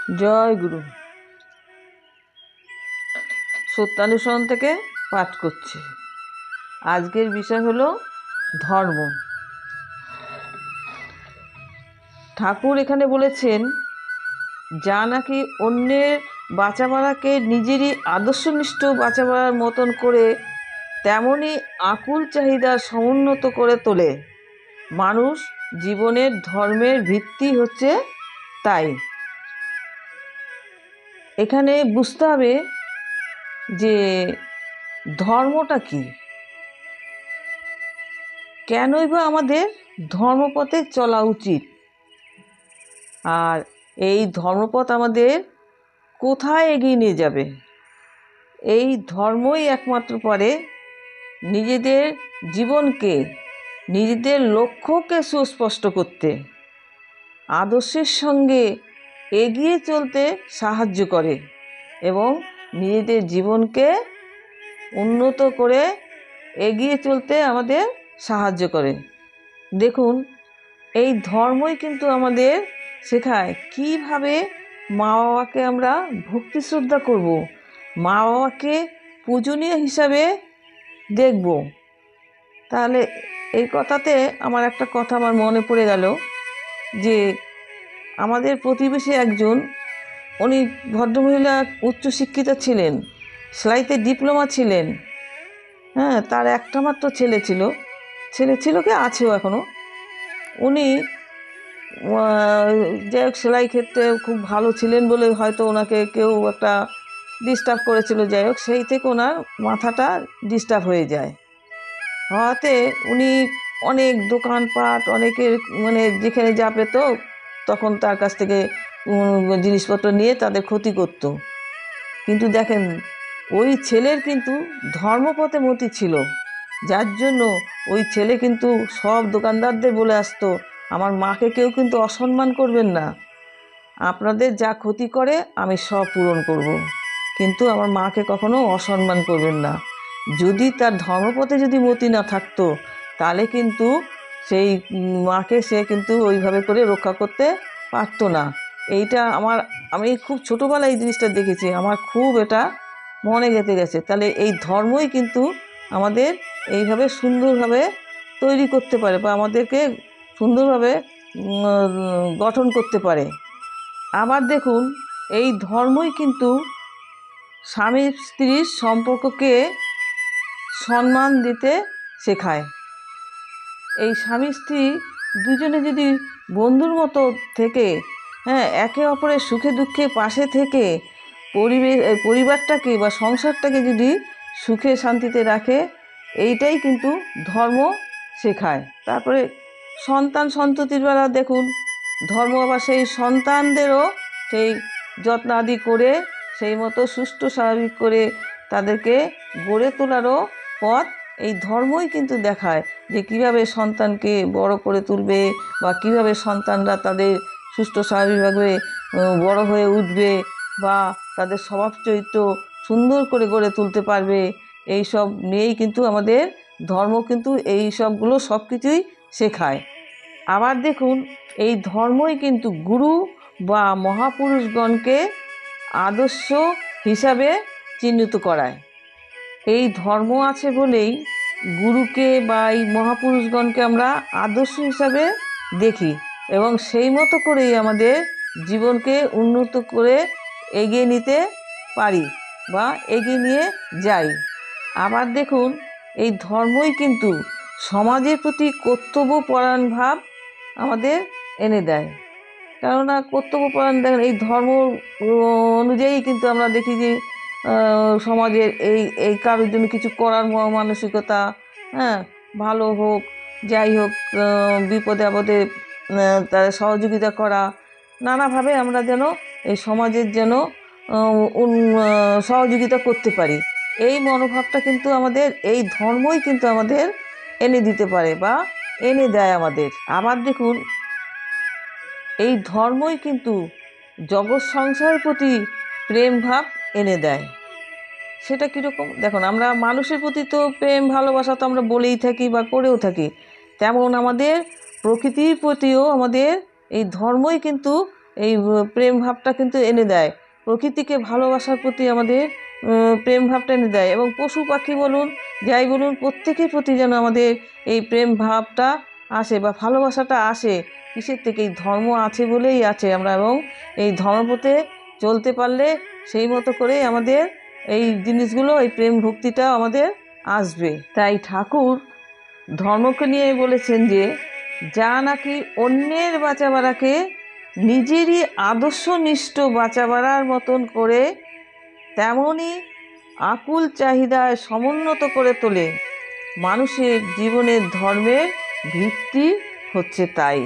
জয় গুরু। সত্যানুসরণ থেকে পাঠ করছি। আজকের বিষয় হলো ধর্ম। ঠাকুর এখানে বলেছেন, যা নাকি অন্যের বাঁচা মারাকে নিজেরই আদর্শনিষ্ঠ বাঁচা মারার মতন করে তেমনই আকুল চাহিদা সমুন্নত করে তোলে। মানুষ জীবনের ধর্মের ভিত্তি হচ্ছে তাই। এখানে বুঝতে হবে যে ধর্মটা কি, কেনই বা আমাদের ধর্মপথে চলা উচিত, আর এই ধর্মপথ আমাদের কোথায় এগিয়ে নিয়ে যাবে। এই ধর্মই একমাত্র পারে নিজেদের জীবনকে, নিজেদের লক্ষ্যকে সুস্পষ্ট করতে, আদর্শের সঙ্গে এগিয়ে চলতে সাহায্য করে এবং নিজেদের জীবনকে উন্নত করে এগিয়ে চলতে আমাদের সাহায্য করে। দেখুন, এই ধর্মই কিন্তু আমাদের শেখায় কিভাবে মা বাবাকে আমরা ভক্তি শ্রদ্ধা করব, মা বাবাকে পূজনীয় হিসাবে দেখব। তাহলে এই কথাতে আমার একটা কথা আমার মনে পড়ে গেল যে আমাদের প্রতিবেশী একজন, উনি ভদ্রমহিলা, উচ্চশিক্ষিতা ছিলেন, সেলাইতে ডিপ্লোমা ছিলেন। হ্যাঁ, তার একটা মাত্র ছেলে ছিল কি আছেও এখনও। উনি যাই হোক সেলাই ক্ষেত্রে খুব ভালো ছিলেন বলে হয়তো ওনাকে কেউ একটা ডিস্টার্ব করেছিল, যাই হোক সেই থেকে ওনার মাথাটা ডিস্টার্ব হয়ে যায়। হওয়াতে উনি অনেক দোকানপাট, অনেকের যেখানে যা পেত তখন তার কাছ থেকে জিনিসপত্র নিয়ে তাদের ক্ষতি করত। কিন্তু দেখেন, ওই ছেলের কিন্তু ধর্মপথে মতি ছিল, যার জন্য ওই ছেলে কিন্তু সব দোকানদারদের বলে আসতো, আমার মাকে কেউ কিন্তু অসম্মান করবেন না, আপনাদের যা ক্ষতি করে আমি সব পূরণ করব, কিন্তু আমার মাকে কখনো অসম্মান করবেন না। যদি তার ধর্মপথে যদি মতি না থাকতো তাহলে কিন্তু সেই মাকে সে কিন্তু ওইভাবে করে রক্ষা করতে পারতো না। এইটা আমি খুব ছোটোবেলায় এই জিনিসটা দেখেছি, আমার খুব এটা মনে গেঁথে গেছে। তাহলে এই ধর্মই কিন্তু আমাদের এইভাবে সুন্দরভাবে তৈরি করতে পারে বা আমাদেরকে সুন্দরভাবে গঠন করতে পারে। আবার দেখুন, এই ধর্মই কিন্তু স্বামী স্ত্রীর সম্পর্ককে সম্মান দিতে শেখায়। এই স্বামী স্ত্রী দুজনে যদি বন্ধুর মতো থেকে, হ্যাঁ, একে অপরের সুখে দুঃখে পাশে থেকে পরিবারটাকে বা সংসারটাকে যদি সুখে শান্তিতে রাখে, এইটাই কিন্তু ধর্ম শেখায়। তারপরে সন্তান সন্ততির বেলা দেখুন, ধর্ম আবার সেই সন্তানদেরও সেই যত্ন আদি করে সেই মতো সুষ্ঠু স্বাভাবিক করে তাদেরকে গড়ে তোলারও পথ এই ধর্মই কিন্তু দেখায়, যে কীভাবে সন্তানকে বড় করে তুলবে বা কীভাবে সন্তানরা তাদের সুষ্ঠু স্বাভাবিকভাবে বড় হয়ে উঠবে বা তাদের স্বভাব চরিত্র সুন্দর করে গড়ে তুলতে পারবে। এই সব নিয়েই কিন্তু আমাদের ধর্ম কিন্তু এই সবগুলো সব কিছুই শেখায়। আবার দেখুন, এই ধর্মই কিন্তু গুরু বা মহাপুরুষগণকে আদর্শ হিসাবে চিহ্নিত করায়। এই ধর্ম আছে বলেই গুরুকে বা এই মহাপুরুষগণকে আমরা আদর্শ হিসাবে দেখি এবং সেই মতো করেই আমাদের জীবনকে উন্নত করে এগিয়ে নিতে পারি বা এগিয়ে নিয়ে যাই। আবার দেখুন, এই ধর্মই কিন্তু সমাজের প্রতি কর্তব্যপরায়ণ ভাব আমাদের এনে দেয়। কেননা কর্তব্যপরায়ণ, দেখেন, এই ধর্ম অনুযায়ী কিন্তু আমরা দেখি যে সমাজের এই কারোর জন্য কিছু করার মানসিকতা, হ্যাঁ, ভালো হোক যাই হোক, বিপদে আপদে তাদের সহযোগিতা করা, নানাভাবে আমরা যেন এই সমাজের যেন সহযোগিতা করতে পারি, এই মনোভাবটা কিন্তু আমাদের এই ধর্মই কিন্তু আমাদের এনে দিতে পারে বা এনে দেয় আমাদের। আবার দেখুন, এই ধর্মই কিন্তু জগৎ সংসারের প্রতি প্রেম ভাব এনে দেয়। সেটা কীরকম দেখুন, আমরা মানুষের প্রতি তো প্রেম ভালোবাসা তো আমরা বলেই থাকি বা করেও থাকি, তেমন আমাদের প্রকৃতির প্রতিও আমাদের এই ধর্মই কিন্তু এই প্রেম ভাবটা কিন্তু এনে দেয়। প্রকৃতিকে ভালোবাসার প্রতি আমাদের প্রেম ভাবটা এনে দেয়, এবং পশু পাখি বলুন যাই বলুন প্রত্যেকের প্রতি যেন আমাদের এই প্রেম ভাবটা আসে বা ভালোবাসাটা আসে। কিসের থেকে? এই ধর্ম আছে বলেই আছে আমরা, এবং এই ধর্মপথে চলতে পারলে সেই মতো করেই আমাদের এই জিনিসগুলো, এই প্রেম ভক্তিটা আমাদের আসবে। তাই ঠাকুর ধর্মকে নিয়ে বলেছেন যে যা নাকি অন্যের বাঁচা বাড়াকে নিজেরই আদর্শনিষ্ঠ বাঁচা বাড়ার মতন করে তেমনই আকুল চাহিদায় সমুন্নত করে তোলে। মানুষের জীবনের ধর্মের ভিত্তি হচ্ছে তাই।